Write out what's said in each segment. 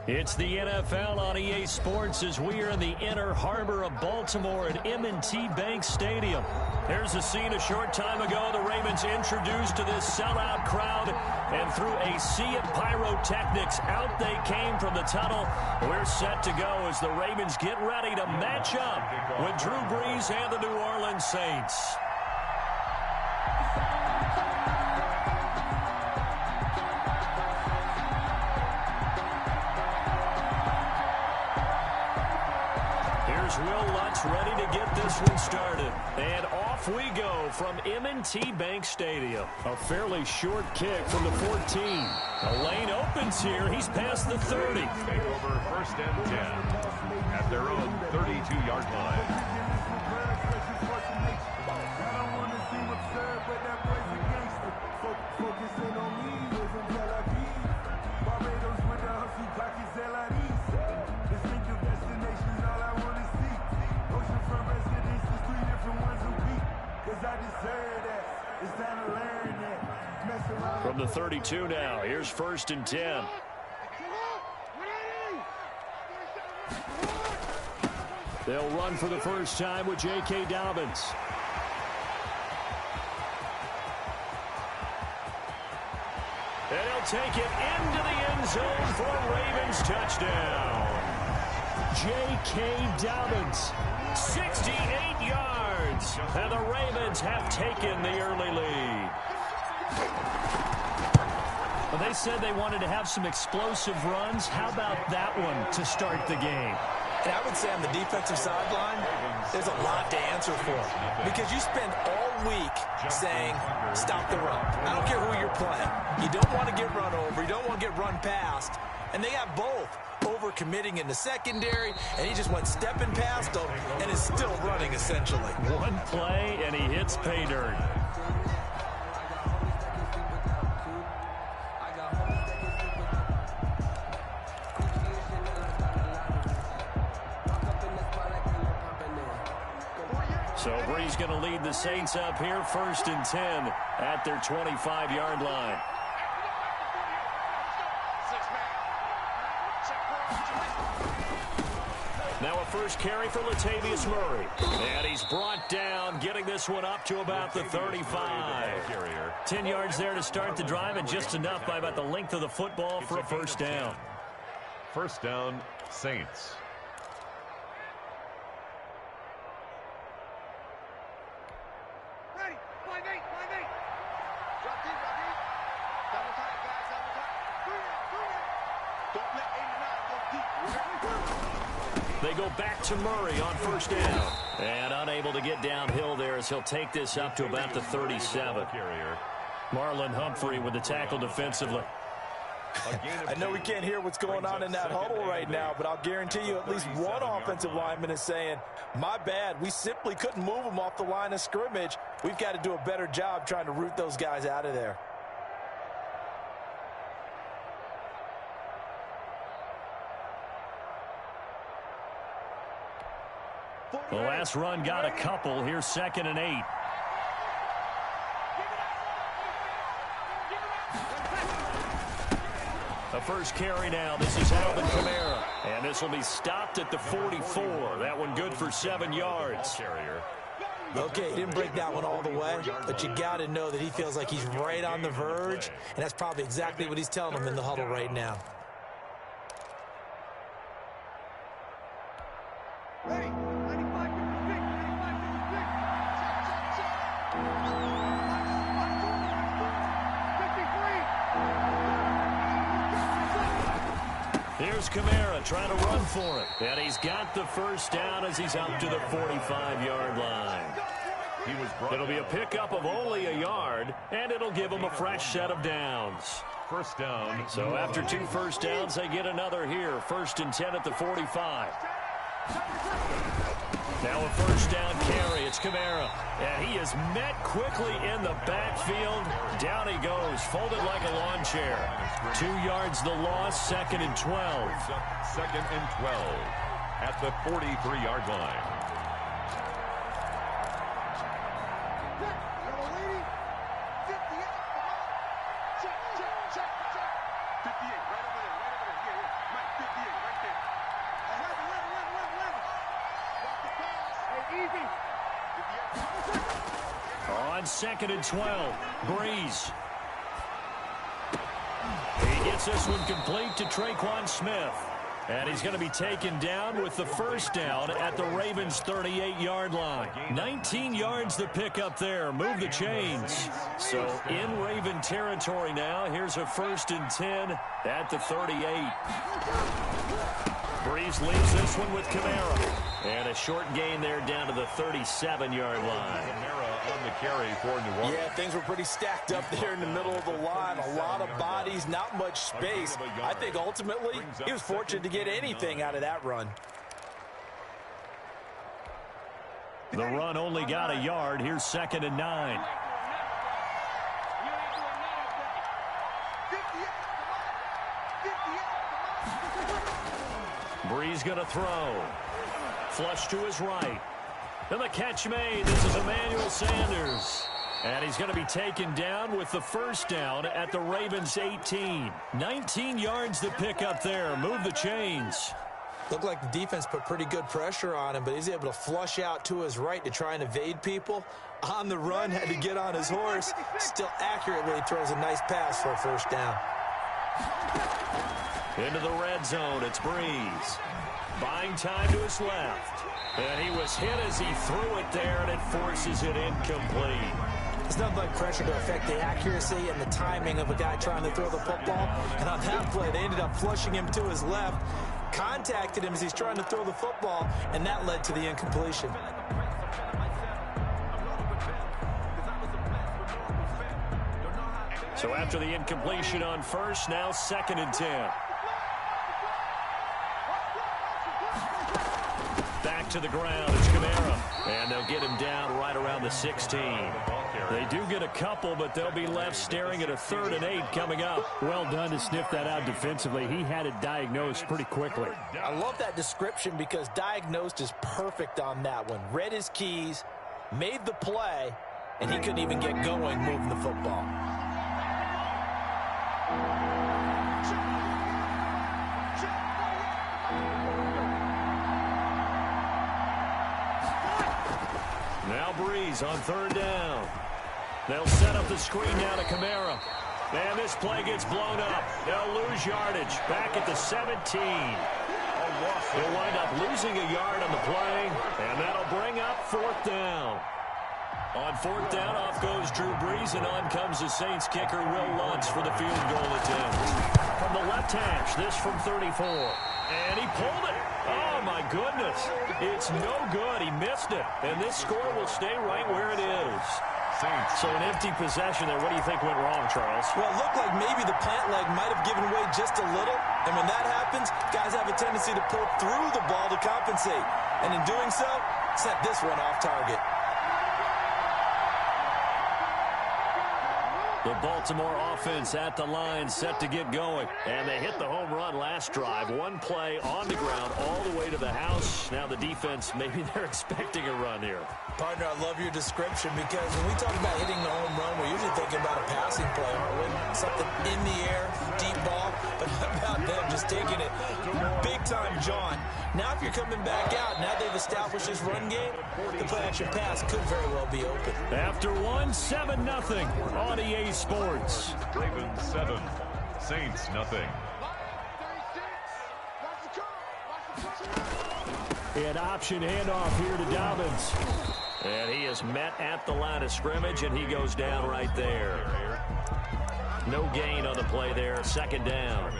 It's the NFL on EA Sports as we are in the inner harbor of Baltimore at M&T Bank Stadium. Here's a scene a short time ago. The Ravens introduced to this sellout crowd, and through a sea of pyrotechnics, out they came from the tunnel. We're set to go as the Ravens get ready to match up with Drew Brees and the New Orleans Saints. Will Lutz ready to get this one started. And off we go from M&T Bank Stadium. A fairly short kick from the 14. The lane opens here. He's past the 30. Take over 1st and 10 at their own 32-yard line. From the 32 now, here's 1st and 10. They'll run for the first time with J.K. Dobbins. And he'll take it into the end zone for a Ravens touchdown. J.K. Dobbins, 68 yards. And the Ravens have taken the early lead. Well, they said they wanted to have some explosive runs. How about that one to start the game? And I would say on the defensive sideline, there's a lot to answer for. Because you spend all week saying, stop the run. I don't care who you're playing. You don't want to get run over. You don't want to get run past. And they got both. Over-committing in the secondary, and he just went stepping past them and is still running, essentially. One play, and he hits pay dirt. So Brees going to lead the Saints up here, 1st and 10 at their 25-yard line. Now a first carry for Latavius Murray. And he's brought down, getting this one up to about the 35. 10 yards there to start the drive, and just enough by about the length of the football for a first down. First down, Saints. They go back to Murray on first down. And unable to get downhill there as he'll take this up to about the 37. Marlon Humphrey with the tackle defensively. I know we can't hear what's going on in that huddle right now, but I'll guarantee you at least one offensive lineman is saying, my bad, we simply couldn't move them off the line of scrimmage. We've got to do a better job trying to root those guys out of there. The last run got a couple. Here's 2nd and 8. The first carry now. This is Alvin Kamara. And this will be stopped at the 44. That one good for 7 yards. Okay, he didn't break that one all the way, but you got to know that he feels like he's right on the verge, and that's probably exactly what he's telling them in the huddle right now. Here's Kamara trying to run for it. And he's got the first down as he's up to the 45-yard line. It'll be a pickup of only a yard, and it'll give him a fresh set of downs. First down. So after 2 first downs, they get another here. 1st and 10 at the 45. Now a first down carry. It's Kamara. And he is met quickly in the backfield. Down he goes, folded like a lawn chair. 2 yards the loss, 2nd and 12. 2nd and 12 at the 43-yard line. 2nd and 12. Breeze. He gets this one complete to Traquan Smith. And he's going to be taken down with the first down at the Ravens' 38-yard line. 19 yards the pickup there. Move the chains. So in Raven territory now. Here's a 1st and 10 at the 38. Breeze leaves this one with Kamara. And a short gain there down to the 37-yard line. Kamara on the carry for New Orleans. Yeah, things were pretty stacked up there in the middle of the line. A lot of bodies, not much space. I think ultimately he was fortunate to get anything out of that run. The run only got a yard. Here's 2nd and 9. Breeze going to throw. Flush to his right. And the catch made. This is Emmanuel Sanders. And he's going to be taken down with the first down at the Ravens' 18. 19 yards the pickup there. Move the chains. Looked like the defense put pretty good pressure on him, but he's able to flush out to his right to try and evade people. On the run, had to get on his horse. Still accurately throws a nice pass for a first down. Into the red zone, it's Breeze. Buying time to his left. And he was hit as he threw it there, and it forces it incomplete. It's nothing like pressure to affect the accuracy and the timing of a guy trying to throw the football. And on that play, they ended up flushing him to his left, contacted him as he's trying to throw the football, and that led to the incompletion. So after the incompletion on first, now 2nd and 10. Back to the ground, it's Kamara. And they'll get him down right around the 16. They do get a couple, but they'll be left staring at a 3rd and 8 coming up. Well done to sniff that out defensively. He had it diagnosed pretty quickly. I love that description because diagnosed is perfect on that one. Read his keys, made the play, and he couldn't even get going moving the football. Now Breeze on 3rd down. They'll set up the screen now to Kamara. And this play gets blown up. They'll lose yardage. Back at the 17. He'll wind up losing a yard on the play. And that'll bring up 4th down. On 4th down, off goes Drew Brees, and on comes the Saints kicker, Will Lutz, for the field goal attempt. From the left hash, this from 34. And he pulled it. Oh, my goodness. It's no good. He missed it. And this score will stay right where it is. So an empty possession there. What do you think went wrong, Charles? Well, it looked like maybe the plant leg might have given way just a little. And when that happens, guys have a tendency to pull through the ball to compensate. And in doing so, set this one off target. The Baltimore offense at the line, set to get going. And they hit the home run last drive. One play on the ground all the way to the house. Now the defense, maybe they're expecting a run here. Partner, I love your description because when we talk about hitting the home run, we're usually thinking about a passing play, aren't we? Something in the air, deep ball. But how about them just taking it big-time John? Now if you're coming back out, now they've established this run game, the play-action pass could very well be open. After one, 7-0 on EA Sports. Ravens 7, Saints nothing. An option handoff here to Dobbins. And he is met at the line of scrimmage, and he goes down right there. No gain on the play there, 2nd down.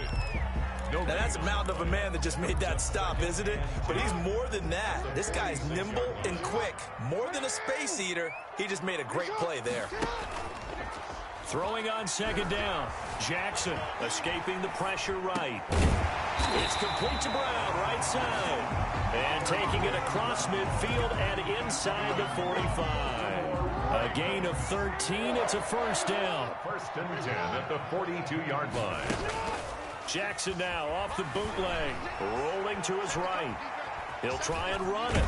Now that's a mountain of a man that just made that stop, isn't it? But he's more than that. This guy's nimble and quick. More than a space eater, he just made a great play there. Throwing on 2nd down. Jackson escaping the pressure right. It's complete to Brown, right side. And taking it across midfield and inside the 45. A gain of 13. It's a first down. 1st and 10 at the 42-yard line. Jackson now off the bootleg. Rolling to his right. He'll try and run it.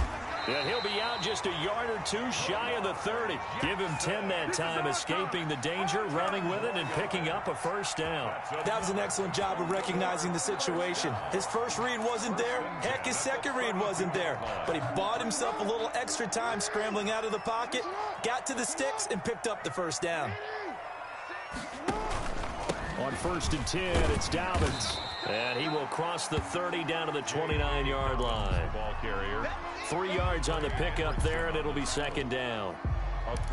And he'll be out just a yard or two shy of the 30. Give him 10 that time, escaping the danger, running with it, and picking up a first down. That was an excellent job of recognizing the situation. His first read wasn't there. Heck, his second read wasn't there. But he bought himself a little extra time scrambling out of the pocket, got to the sticks, and picked up the first down. On 1st and 10, it's Dobbins. And he will cross the 30 down to the 29-yard line. Ball carrier. 3 yards on the pickup there, and it'll be 2nd down.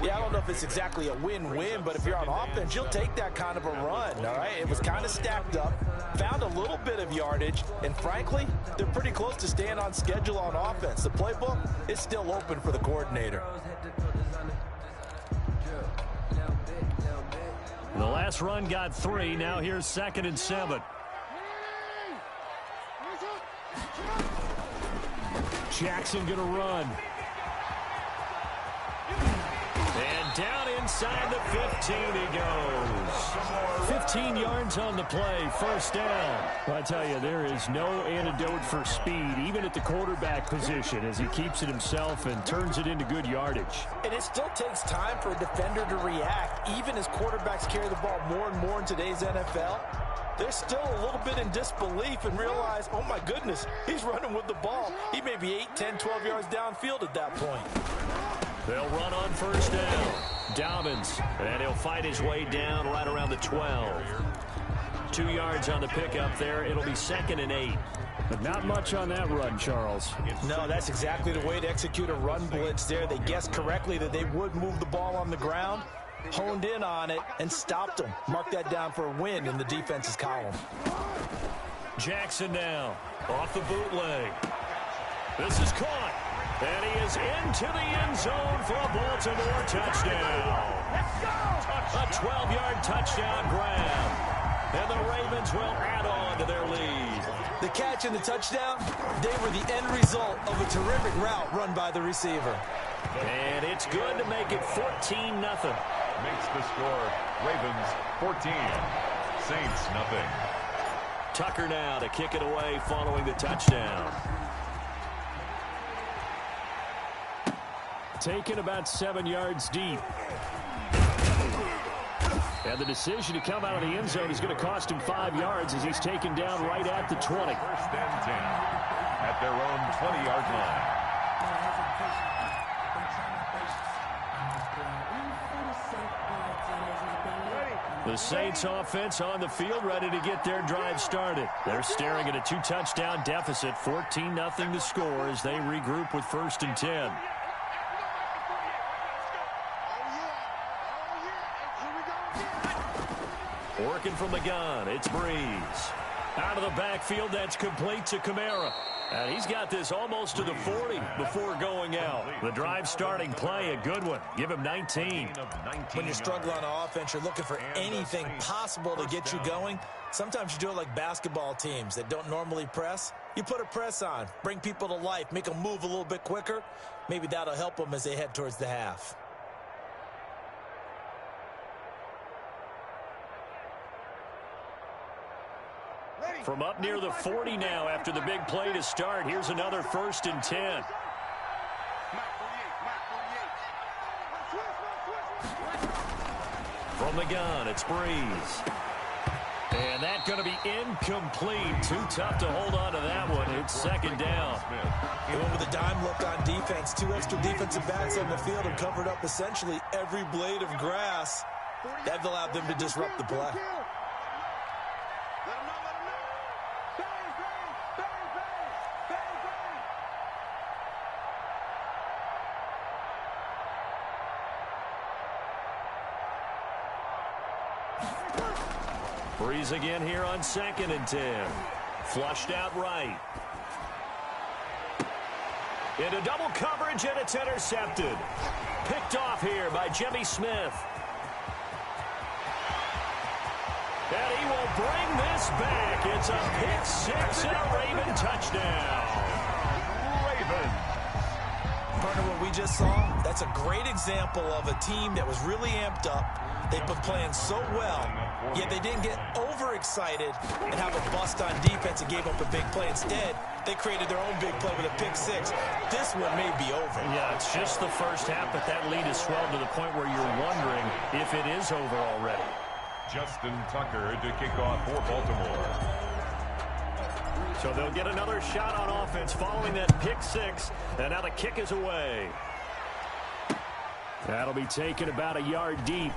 Yeah, I don't know if it's exactly a win-win, but if you're on offense, you'll take that kind of a run, all right? It was kind of stacked up, found a little bit of yardage, and frankly, they're pretty close to staying on schedule on offense. The playbook is still open for the coordinator. The last run got 3. Now here's 2nd and 7. Jackson going to run. And down inside the 15 he goes. 15 yards on the play, first down. Well, I tell you, there is no antidote for speed, even at the quarterback position, as he keeps it himself and turns it into good yardage. And it still takes time for a defender to react, even as quarterbacks carry the ball more and more in today's NFL. They're still a little bit in disbelief and realize, oh my goodness, he's running with the ball. He may be 8, 10, 12 yards downfield at that point. They'll run on first down. Dobbins, and he'll fight his way down right around the 12. 2 yards on the pickup there. It'll be 2nd and 8. But not much on that run, Charles. No, that's exactly the way to execute a run blitz there. They guessed correctly that they would move the ball on the ground, honed in on it, and stopped them. Mark that down for a win in the defense's column. Jackson now, off the bootleg. This is caught, and he is into the end zone for a Baltimore touchdown. A 12-yard touchdown grab. And the Ravens will add on to their lead. The catch and the touchdown, they were the end result of a terrific route run by the receiver. And it's good to make it 14-0. Makes the score Ravens 14, Saints nothing. Tucker now to kick it away following the touchdown. Taken about 7 yards deep. And the decision to come out of the end zone is going to cost him 5 yards as he's taken down right at the 20. 1st and 10 at their own 20-yard line. The Saints offense on the field ready to get their drive started. They're staring at a 2-touchdown deficit, 14-0 to score as they regroup with 1st and 10. Working from the gun, it's Breeze. Out of the backfield, that's complete to Kamara. And he's got this almost to the 40 before going out. The drive starting play, a good one. Give him 19. When you're struggling on offense, you're looking for anything possible to get you going. Sometimes you do it like basketball teams that don't normally press. You put a press on, bring people to life, make them move a little bit quicker. Maybe that'll help them as they head towards the half. From up near the 40 now after the big play to start. Here's another 1st and 10. From the gun, it's Breeze. And that's going to be incomplete. Too tough to hold on to that one. It's 2nd down. He went with a dime look on defense. 2 extra defensive backs on the field and covered up essentially every blade of grass. That allowed them to disrupt the play. Breeze again here on 2nd and 10. Flushed out right. Into double coverage, and it's intercepted. Picked off here by Jimmy Smith. And he will bring this back. It's a pick six and a Raven touchdown. Ravens. Partner, what we just saw, that's a great example of a team that was really amped up. They've been playing so well, yet they didn't get overexcited and have a bust on defense and gave up a big play. Instead, they created their own big play with a pick six. This one may be over. Yeah, it's just the first half, but that lead has swelled to the point where you're wondering if it is over already. Justin Tucker to kick off for Baltimore. So they'll get another shot on offense following that pick six, and now the kick is away. That'll be taken about a yard deep.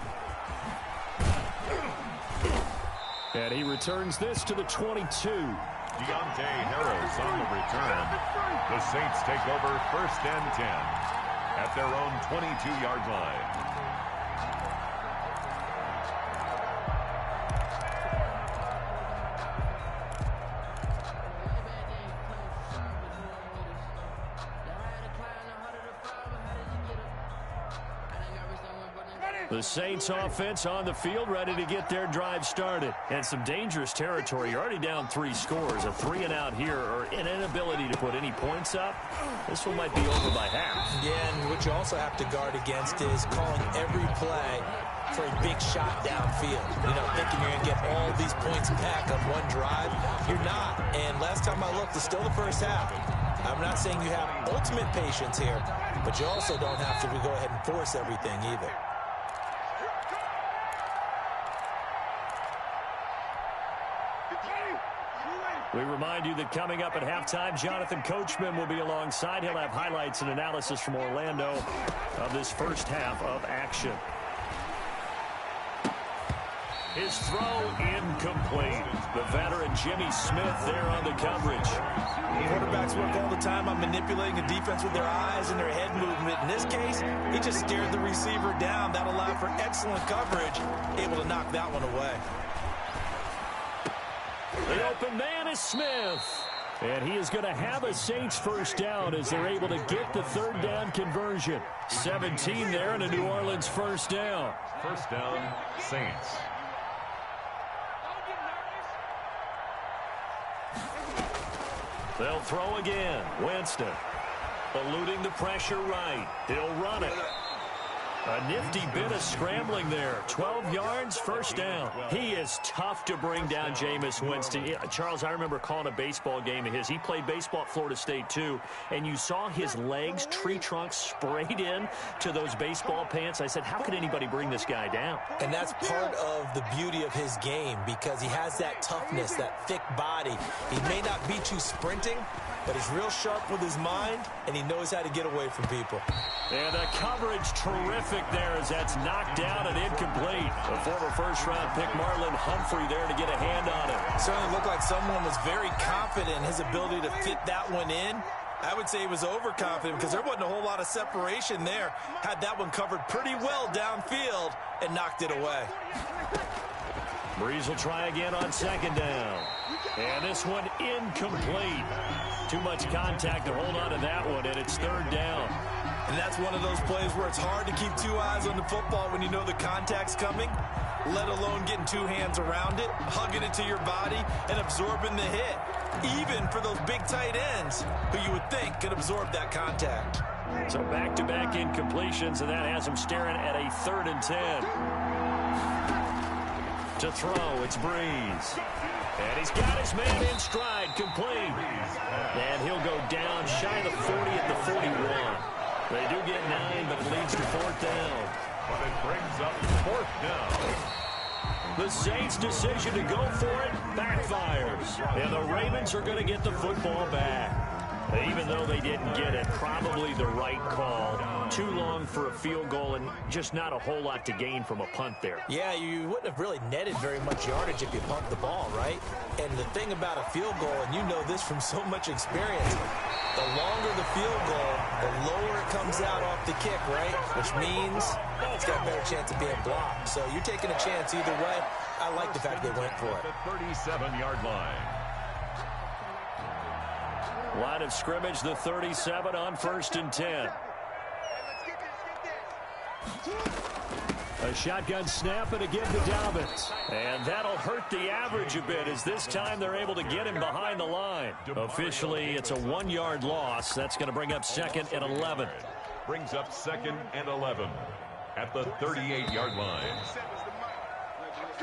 And he returns this to the 22. Deontay Harris on the return. The Saints take over 1st and 10 at their own 22-yard line. The Saints offense on the field, ready to get their drive started. And some dangerous territory. You're already down 3 scores. A 3-and-out here, or an inability to put any points up. This one might be over by half. Yeah, and what you also have to guard against is calling every play for a big shot downfield. You know, thinking you're going to get all these points back on one drive. You're not. And last time I looked, it's still the first half. I'm not saying you have ultimate patience here, but you also don't have to go ahead and force everything either. We remind you that coming up at halftime, Jonathan Coachman will be alongside. He'll have highlights and analysis from Orlando of this first half of action. His throw incomplete. The veteran Jimmy Smith there on the coverage. Quarterbacks work all the time on manipulating a defense with their eyes and their head movement. In this case, he just stared the receiver down. That allowed for excellent coverage, able to knock that one away. The open man is Smith. And he is going to have a Saints first down as they're able to get the 3rd down conversion. 17 there and a New Orleans first down. First down, Saints. They'll throw again. Winston eluding the pressure right. He'll run it. A nifty bit of scrambling there. 12 yards, first down. He is tough to bring down, Jameis Winston. Charles, I remember calling a baseball game of his. He played baseball at Florida State, too, and you saw his legs, tree trunks sprayed in to those baseball pants. I said, how could anybody bring this guy down? And that's part of the beauty of his game because he has that toughness, that thick body. He may not beat you sprinting, but he's real sharp with his mind, and he knows how to get away from people. And the coverage terrific there as that's knocked down and incomplete. The former first-round pick Marlon Humphrey there to get a hand on it. Certainly looked like someone was very confident in his ability to fit that one in. I would say he was overconfident because there wasn't a whole lot of separation there. Had that one covered pretty well downfield and knocked it away. Breeze will try again on 2nd down. And this one incomplete. Too much contact to hold on to that one, and it's 3rd down. And that's one of those plays where it's hard to keep 2 eyes on the football when you know the contact's coming, let alone getting 2 hands around it, hugging it to your body, and absorbing the hit. Even for those big tight ends who you would think could absorb that contact. So back-to-back incompletions, and that has him staring at a 3rd and 10. To throw, it's Breeze. And he's got his man in stride, complete. And he'll go down shy of the 40 at the 41. They do get 9, but it leads to 4th down. But it brings up 4th down. The Saints' decision to go for it backfires. And the Ravens are going to get the football back. Even though they didn't get it, probably the right call. Too long for a field goal and just not a whole lot to gain from a punt there. Yeah, you wouldn't have really netted very much yardage if you pumped the ball, right? And the thing about a field goal, and you know this from so much experience, the longer the field goal, the lower it comes out off the kick, right? Which means it's got a better chance of being blocked. So you're taking a chance either way. I like the fact they went for it. The 37-yard line. Line of scrimmage, the 37 on 1st and 10. A shotgun snap and again to Dobbins. And that'll hurt the average a bit as this time they're able to get him behind the line. Officially, it's a 1-yard loss. That's going to bring up 2nd and 11. Brings up 2nd and 11 at the 38-yard line.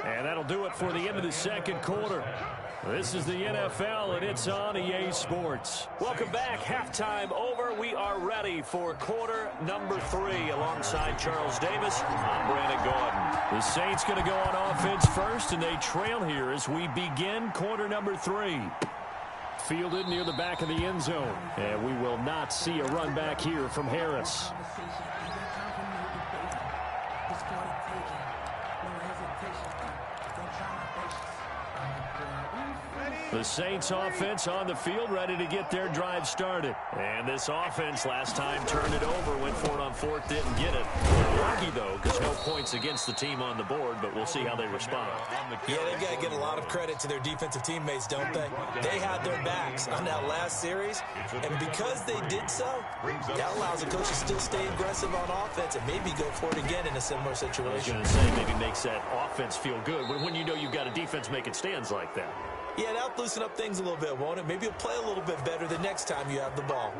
And that'll do it for the end of the 2nd quarter. This is the NFL, and it's on EA Sports. Welcome back. Halftime over. We are ready for quarter number 3. Alongside Charles Davis, I'm Brandon Gordon. The Saints going to go on offense first, and they trail here as we begin quarter number 3. Fielded near the back of the end zone. And we will not see a run back here from Harris. The Saints offense on the field, ready to get their drive started. And this offense last time turned it over, went for it on fourth, didn't get it. Lucky, though, because no points against the team on the board, but we'll see how they respond. Yeah, they've got to get a lot of credit to their defensive teammates, don't they? They had their backs on that last series, and because they did so, that allows the coach to still stay aggressive on offense and maybe go for it again in a similar situation. I was going to say, maybe makes that offense feel good when you know you've got a defense making stands like that. Yeah, that'll loosen up things a little bit, won't it? Maybe you'll play a little bit better the next time you have the ball.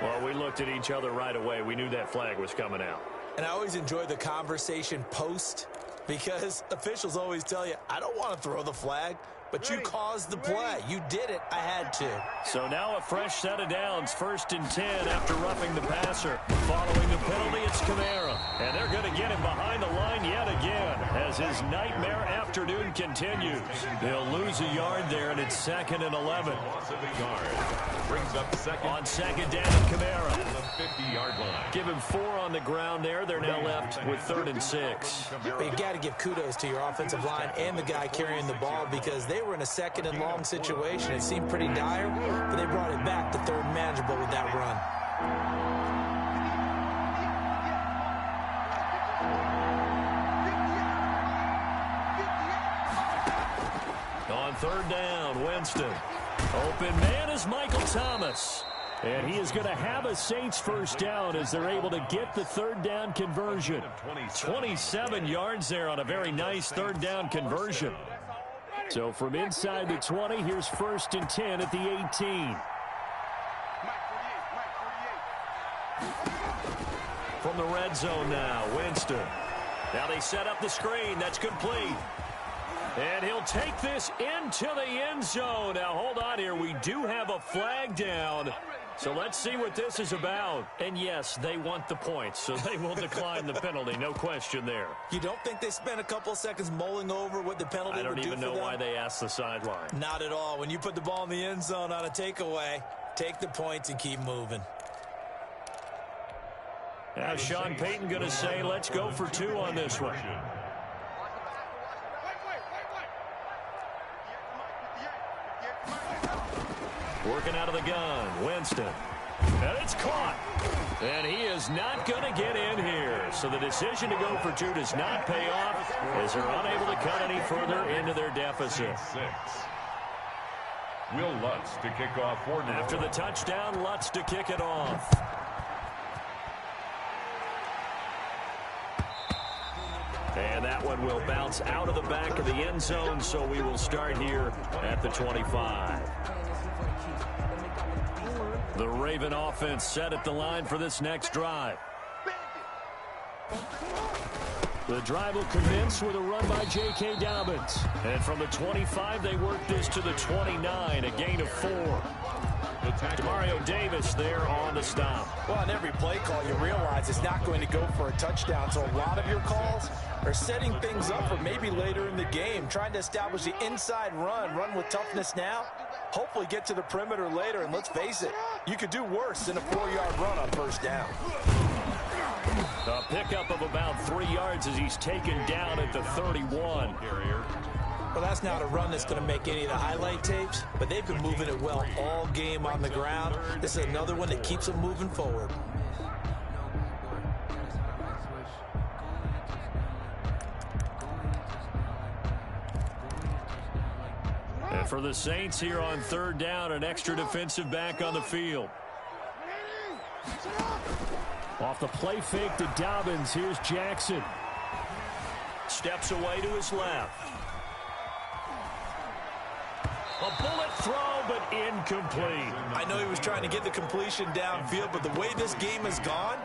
Well, we looked at each other right away. We knew that flag was coming out. And I always enjoy the conversation post because officials always tell you, I don't want to throw the flag, but you caused the play. You did it. I had to. So now a fresh set of downs. 1st and 10 after roughing the passer. Following the penalty, it's Kamara. And they're going to get him behind the line yet again as his nightmare afternoon continues. They'll lose a yard there, and it's 2nd and 11. Brings up second. On 2nd down, Kamara. The 50-yard line. Give him 4 on the ground there. They're now left with 3rd and 6. But you got to give kudos to your offensive line and the guy carrying the ball because they were in a 2nd and long situation. It seemed pretty dire, but they brought it back to 3rd and manageable with that run. On 3rd down, Winston. Open man is Michael Thomas. And he is going to have a Saints first down as they're able to get the 3rd down conversion. 27 yards there on a very nice 3rd down conversion. So from inside the 20, here's 1st and 10 at the 18. From the red zone now, Winston. Now they set up the screen. That's complete. And he'll take this into the end zone. Now, hold on here. We do have a flag down. So let's see what this is about. And, yes, they want the points, so they will decline the penalty. No question there. You don't think they spent a couple of seconds mulling over what the penalty would do for them? I don't even know why they asked the sideline. Not at all. When you put the ball in the end zone on a takeaway, take the points and keep moving. Now Sean Payton going to say, let's go for 2 on this one. Working out of the gun, Winston. And it's caught. And he is not going to get in here. So the decision to go for 2 does not pay off as they're unable to cut any further into their deficit. Will Lutz to kick off for now. After the touchdown, Lutz to kick it off. And that one will bounce out of the back of the end zone, so we will start here at the 25. The Raven offense set at the line for this next drive. The drive will commence with a run by J.K. Dobbins. And from the 25, they work this to the 29, a gain of 4. Demario Davis there on the stop. Well, on every play call, you realize it's not going to go for a touchdown. So a lot of your calls are setting things up for maybe later in the game, trying to establish the inside run with toughness now, hopefully get to the perimeter later. And let's face it, you could do worse than a 4-yard run on first down. A pickup of about 3 yards as he's taken down at the 31. Well, that's not a run that's going to make any of the highlight tapes, but they've been moving it well all game on the ground. This is another one that keeps them moving forward. And for the Saints here on 3rd down, an extra defensive back on the field. Off the play fake to Dobbins, here's Jackson. Steps away to his left. A bullet throw, but incomplete. I know he was trying to get the completion downfield, but the way this game has gone,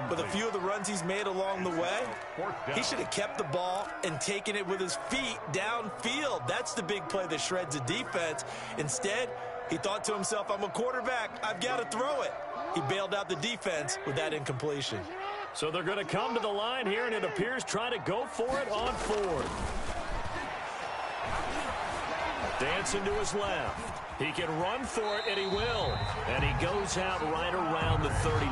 with a few of the runs he's made along the way, he should have kept the ball and taken it with his feet downfield. That's the big play that shreds a defense. Instead, he thought to himself, I'm a quarterback, I've got to throw it. He bailed out the defense with that incompletion. So they're going to come to the line here, and it appears trying to go for it on fourth. Dancing to his left. He can run for it, and he will. And he goes out right around the 39.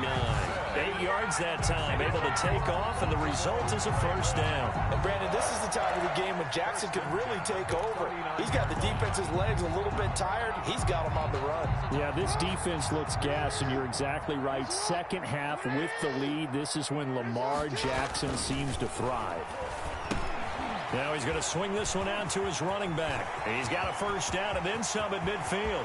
8 yards that time, able to take off, and the result is a first down. And, Brandon, this is the time of the game when Jackson can really take over. He's got the defense's legs a little bit tired. He's got them on the run. Yeah, this defense looks gassed, and you're exactly right. Second half with the lead, this is when Lamar Jackson seems to thrive. Now he's going to swing this one out to his running back. He's got a first down and then some at midfield.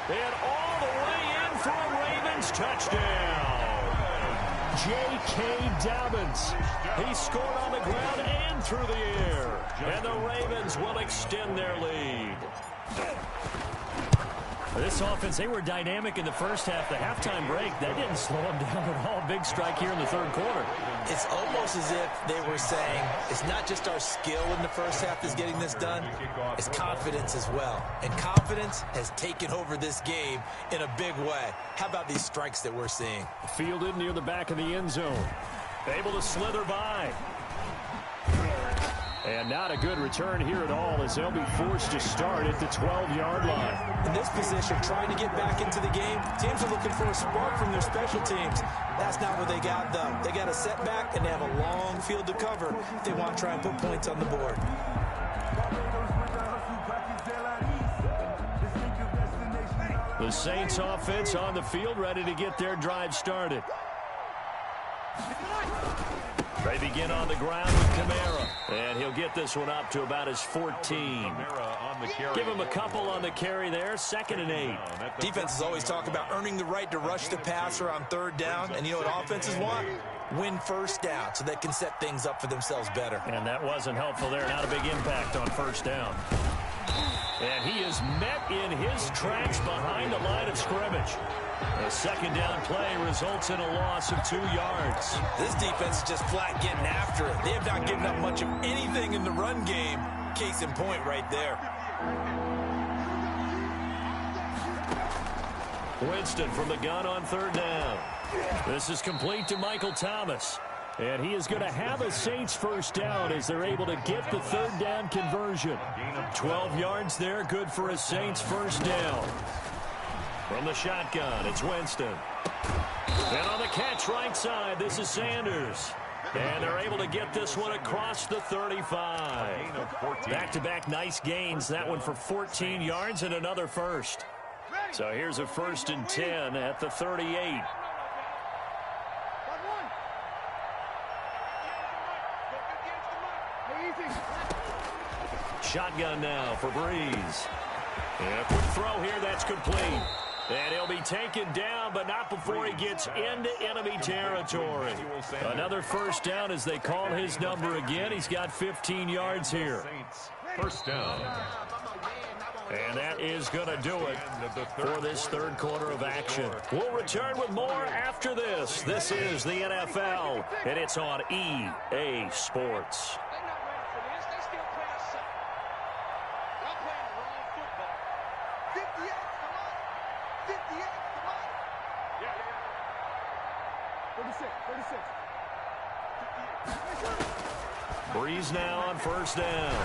And all the way in for a Ravens touchdown. J.K. Dobbins. He scored on the ground and through the air. And the Ravens will extend their lead. This offense, they were dynamic in the first half. The halftime break, that didn't slow them down at all. Big strike here in the third quarter. It's almost as if they were saying, it's not just our skill in the first half that's getting this done, it's confidence as well. And confidence has taken over this game in a big way. How about these strikes that we're seeing? Fielded near the back of the end zone. Able to slither by. And not a good return here at all as they'll be forced to start at the 12-yard line. In this position, trying to get back into the game, teams are looking for a spark from their special teams. That's not what they got, though. They got a setback, and they have a long field to cover if they want to try and put points on the board. The Saints offense on the field, ready to get their drive started. They begin on the ground with Kamara. And he'll get this one up to about his 14. Give him a couple on the carry there. 2nd and 8. Defenses always talk about earning the right to rush the passer on third down. And you know what offenses want? Win first down so they can set things up for themselves better. And that wasn't helpful there. Not a big impact on first down. And he is met in his tracks behind the line of scrimmage. A 2nd down play results in a loss of 2 yards. This defense is just flat getting after it. They have not given up much of anything in the run game. Case in point right there. Winston from the gun on 3rd down. This is complete to Michael Thomas. And he is going to have a Saints first down as they're able to get the 3rd down conversion. 12 yards there, good for a Saints first down. From the shotgun, it's Winston. And on the catch right side, this is Sanders. And they're able to get this one across the 35. Back-to-back nice gains. That one for 14 yards and another first. So here's a 1st and 10 at the 38. Shotgun now for Breeze. And a quick throw here, that's complete. And he'll be taken down, but not before he gets into enemy territory. Another first down as they call his number again. He's got 15 yards here. First down. And that is going to do it for this third quarter of action. We'll return with more after this. This is the NFL, and it's on EA Sports. Breeze now on first down.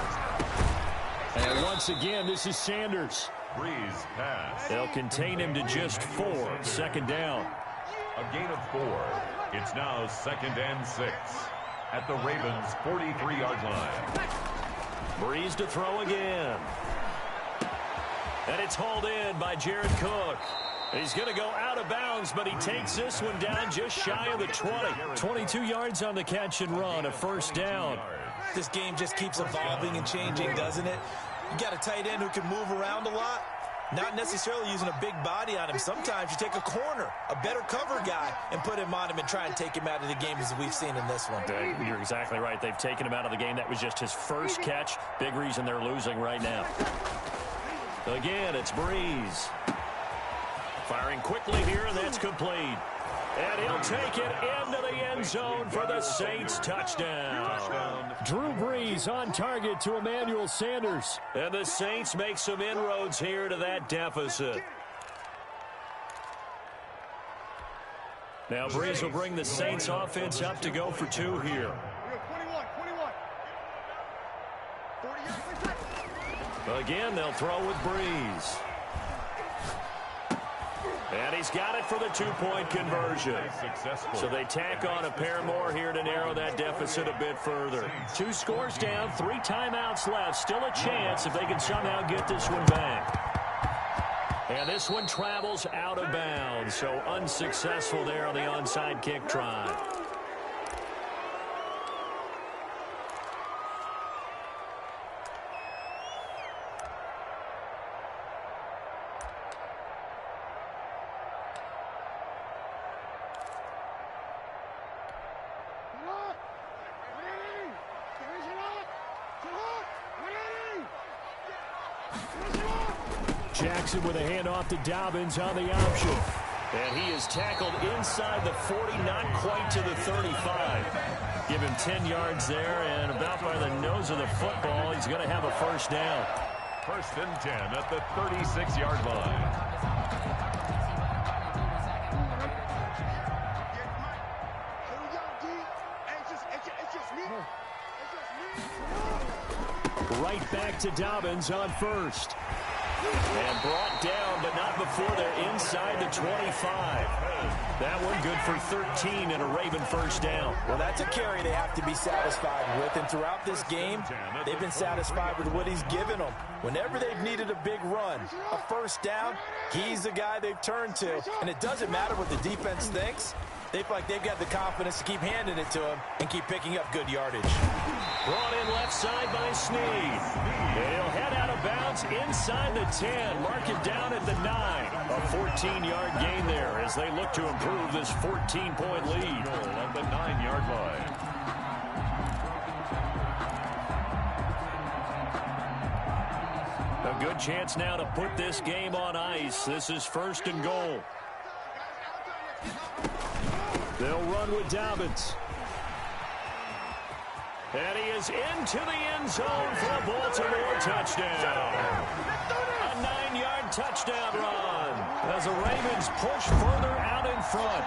And once again, this is Sanders. Breeze pass. They'll contain him to just 4. 2nd down. A gain of 4. It's now 2nd and 6 at the Ravens' 43-yard line. Breeze to throw again. And it's hauled in by Jared Cook. He's going to go out of bounds, but he takes this one down just shy of the 20. 22 yards on the catch and run, a first down. This game just keeps evolving and changing, doesn't it? You got a tight end who can move around a lot. Not necessarily using a big body on him. Sometimes you take a corner, a better cover guy, and put him on him and try and take him out of the game as we've seen in this one. You're exactly right. They've taken him out of the game. That was just his first catch. Big reason they're losing right now. Again, it's Breeze. Firing quickly here, and that's complete. And he'll take it into the end zone for the Saints touchdown. Drew Brees on target to Emmanuel Sanders. And the Saints make some inroads here to that deficit. Now Brees will bring the Saints offense up to go for 2 here. Again, they'll throw with Brees. And he's got it for the 2-point conversion. So they tack on a pair more here to narrow that deficit a bit further. 2 scores down, 3 timeouts left. Still a chance if they can somehow get this one back. And this one travels out of bounds. So unsuccessful there on the onside kick try. Jackson with a handoff to Dobbins on the option. And he is tackled inside the 40, not quite to the 35. Give him 10 yards there, and about by the nose of the football, he's going to have a first down. 1st and 10 at the 36-yard line. Right back to Dobbins on first. And brought down, but not before they're inside the 25. That one good for 13 and a Raven first down. Well, that's a carry they have to be satisfied with. And throughout this game, they've been satisfied with what he's given them. Whenever they've needed a big run, a first down, he's the guy they've turned to. And it doesn't matter what the defense thinks. They feel like they've got the confidence to keep handing it to him and keep picking up good yardage. Brought in left side by Snead. He'll head out of bounds inside the 10. Mark it down at the 9. A 14-yard gain there as they look to improve this 14-point lead. At the 9-yard line. A good chance now to put this game on ice. This is 1st and goal. They'll run with Dobbins. And he is into the end zone for a Baltimore touchdown. A 9-yard touchdown run as the Ravens push further out in front.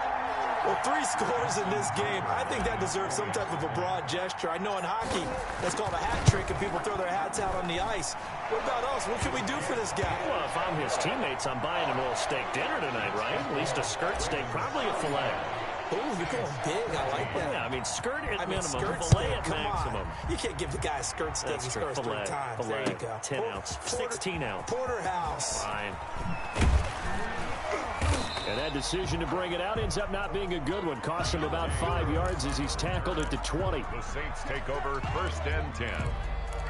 Well, 3 scores in this game. I think that deserves some type of a broad gesture. I know in hockey, that's called a hat trick, and people throw their hats out on the ice. What about us? What can we do for this guy? Well, if I'm his teammates, I'm buying him a little steak dinner tonight, right? At least a skirt steak, probably a filet. Ooh, you're going big. I like that. Yeah, I mean, skirt at minimum, skirt filet steak, at come maximum. On. You can't give the guy a skirt steak. He scores 3 times. Filet, there you go. 10 ounce, 16 ounce. Porterhouse. Fine. And that decision to bring it out ends up not being a good one. Cost him about 5 yards as he's tackled at the 20. The Saints take over 1st and 10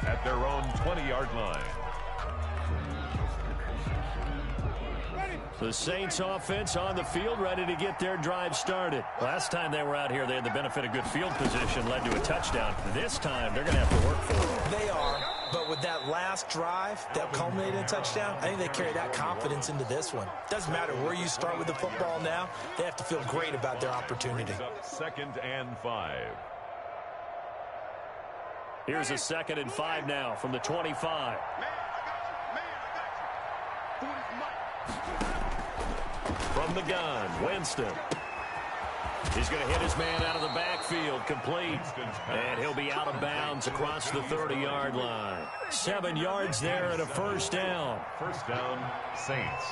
at their own 20-yard line. The Saints offense on the field, ready to get their drive started. Last time they were out here, they had the benefit of good field position, led to a touchdown. This time, they're going to have to work for it. They are, but with that last drive that culminated in a touchdown, I think they carry that confidence into this one. Doesn't matter where you start with the football now, they have to feel great about their opportunity. 2nd and 5. Here's a 2nd and 5 now from the 25. From the gun, Winston. He's going to hit his man out of the backfield, complete. And he'll be out of bounds across the 30-yard line. 7 yards there and a first down. First down, Saints.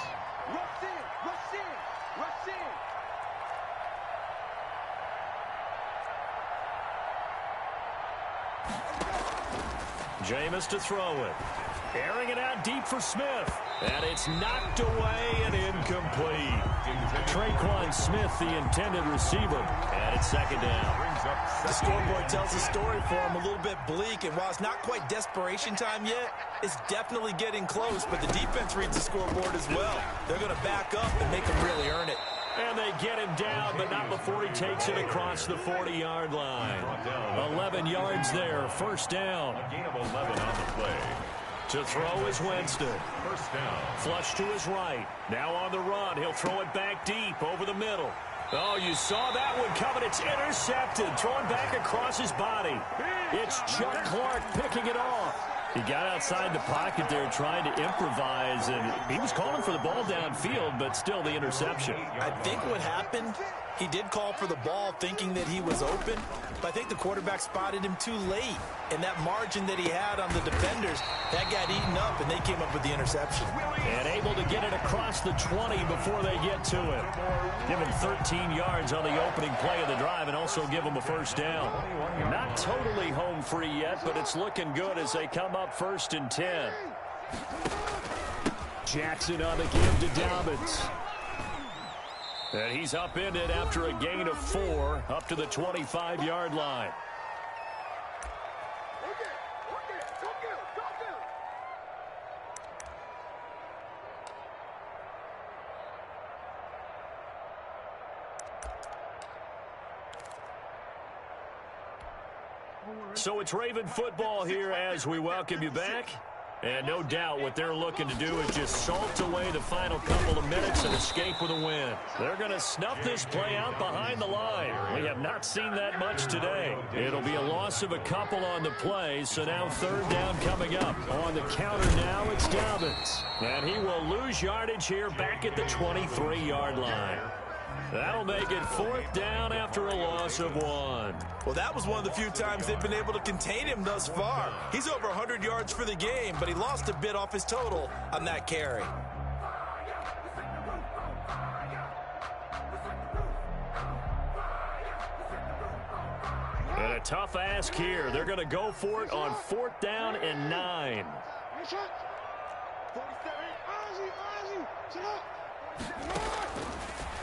Jameis to throw it. Airing it out deep for Smith. And it's knocked away and incomplete. Traquan Smith, the intended receiver. And it's second down. The scoreboard tells a story for him, a little bit bleak. And while it's not quite desperation time yet, it's definitely getting close. But the defense reads the scoreboard as well. They're going to back up and make him really earn it. And they get him down, but not before he takes it across the 40-yard line. 11 yards there, first down. A gain of 11 on the play. To throw is Winston. First down. Flush to his right. Now on the run. He'll throw it back deep over the middle. Oh, you saw that one coming. It's intercepted. Throwing back across his body. It's Chuck Clark picking it off. He got outside the pocket there trying to improvise, and he was calling for the ball downfield, but still the interception. I think what happened, he did call for the ball thinking that he was open, but I think the quarterback spotted him too late. And that margin that he had on the defenders, that got eaten up, and they came up with the interception. And able to get it across the 20 before they get to it. Give him 13 yards on the opening play of the drive and also give him a first down. Not totally home free yet, but it's looking good as they come up 1st and 10. Jackson on the give to Dobbins. And he's upended after a gain of 4 up to the 25-yard line. So it's Raven football here as we welcome you back. And no doubt what they're looking to do is just salt away the final couple of minutes and escape with a win. They're going to snuff this play out behind the line. We have not seen that much today. It'll be a loss of a couple on the play, so now 3rd down coming up. On the counter now, it's Dobbins. And he will lose yardage here back at the 23-yard line. That'll make it 4th down after a loss of 1. Well, that was one of the few times they've been able to contain him thus far. He's over 100 yards for the game, but he lost a bit off his total on that carry. And a tough ask here. They're going to go for it on 4th down and 9.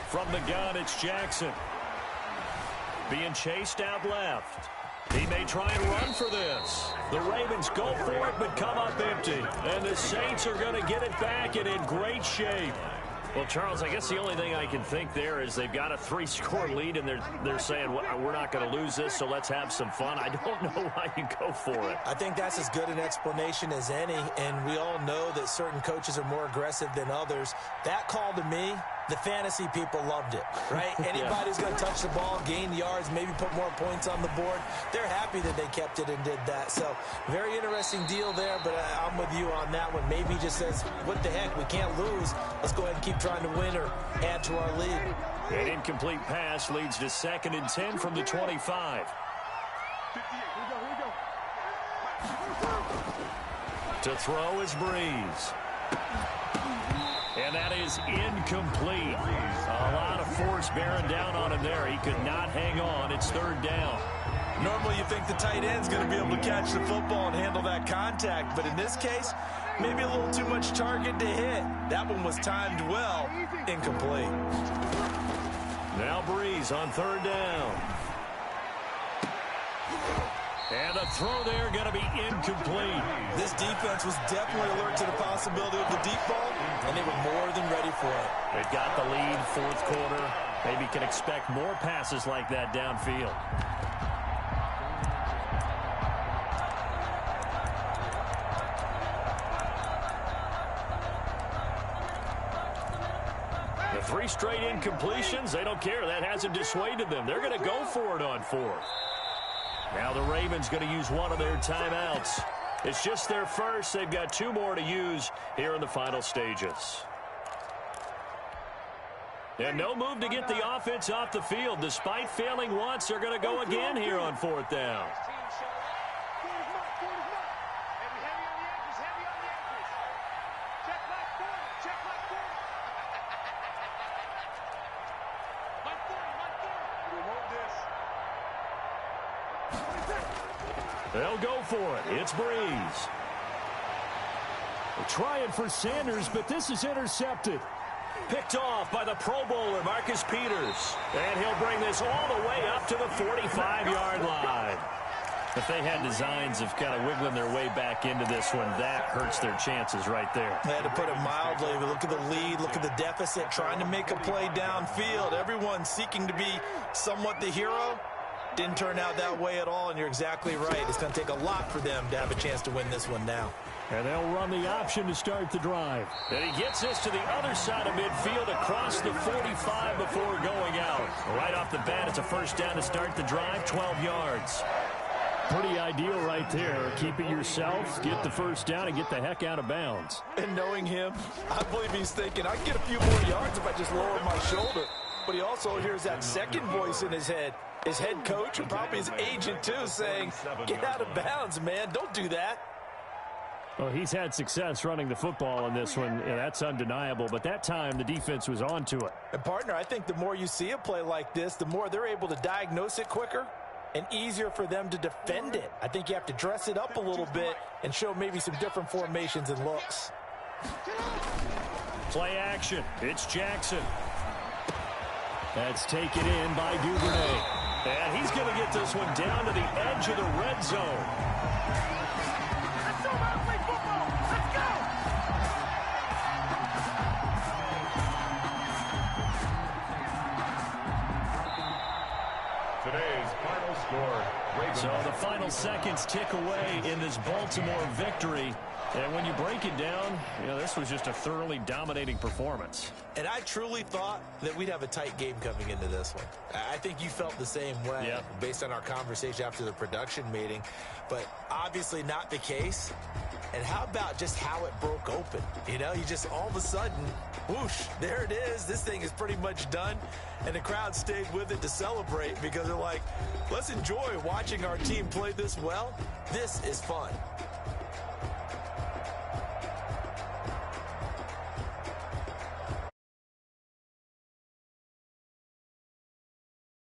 From the gun, it's Jackson. Being chased out left. He may try and run for this. The Ravens go for it, but come up empty. And the Saints are going to get it back and in great shape. Well, Charles, I guess the only thing I can think there is they've got a 3-score lead, and they're saying, well, we're not going to lose this, so let's have some fun. I don't know why you go for it. I think that's as good an explanation as any, and we all know that certain coaches are more aggressive than others. That call to me, the fantasy people loved it, right? Anybody who's going to touch the ball, gain yards, maybe put more points on the board, they're happy that they kept it and did that. So, very interesting deal there, but I'm with you on that one. Maybe just says, what the heck, we can't lose. Let's go ahead and keep trying to win or add to our lead. An incomplete pass leads to 2nd and 10 from the 25. To throw is Breeze. And that is incomplete. A lot of force bearing down on him there. He could not hang on. It's 3rd down. Normally you think the tight end's going to be able to catch the football and handle that contact, but in this case, maybe a little too much target to hit. That one was timed well. Incomplete. Now Breeze on 3rd down. And a throw there going to be incomplete. This defense was definitely alert to the possibility of the deep ball, and they were more than ready for it. They've got the lead, 4th quarter. Maybe can expect more passes like that downfield. The 3 straight incompletions, they don't care. That hasn't dissuaded them. They're going to go for it on 4th. Now the Ravens going to use one of their timeouts. It's just their first. They've got 2 more to use here in the final stages. And no move to get the offense off the field. Despite failing once, they're going to go again here on 4th down. They'll go for it. It's Breeze. Trying for Sanders, but this is intercepted. Picked off by the Pro Bowler, Marcus Peters. And he'll bring this all the way up to the 45-yard line. If they had designs of kind of wiggling their way back into this one, that hurts their chances right there. They had to put it mildly. Look at the lead. Look at the deficit. Trying to make a play downfield. Everyone seeking to be somewhat the hero. Didn't turn out that way at all, and you're exactly right. It's going to take a lot for them to have a chance to win this one now. And they'll run the option to start the drive. And he gets this to the other side of midfield across the 45 before going out. Right off the bat, it's a first down to start the drive, 12 yards. Pretty ideal right there. Keep it yourself, get the first down, and get the heck out of bounds. And knowing him, I believe he's thinking, I can get a few more yards if I just lower my shoulder. But he also hears that second voice in his head. His head coach and probably his agent, too, saying, get out of bounds, man. Don't do that. Well, he's had success running the football in this one, and that's undeniable. But that time, the defense was onto it. And, partner, I think the more you see a play like this, the more they're able to diagnose it quicker and easier for them to defend it. I think you have to dress it up a little bit and show maybe some different formations and looks. Play action. It's Jackson. That's taken in by Duvernay. And he's going to get this one down to the edge of the red zone. Today's final score. So the final seconds tick away in this Baltimore victory. And when you break it down, you know, this was just a thoroughly dominating performance. And I truly thought that we'd have a tight game coming into this one. I think you felt the same way based on our conversation after the production meeting. But obviously not the case. And how about just how it broke open? You know, you just all of a sudden, whoosh, there it is. This thing is pretty much done. And the crowd stayed with it to celebrate because they're like, let's enjoy watching our team play this well. This is fun.